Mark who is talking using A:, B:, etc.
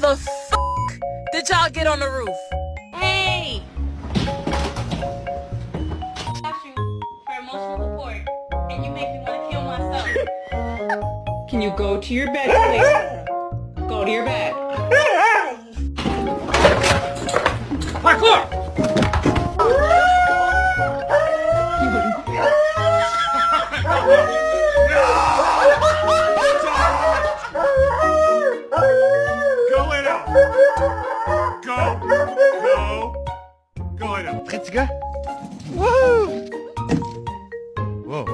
A: the f*** did y'all get on the roof?
B: Hey! Ask you for emotional support, and you make me want to kill myself.
C: Can you go to your bed, please? Go to your bed.
D: Parkour! Go lay down! Go lay down.
E: Prêt, petit gars? Wouh! Wow.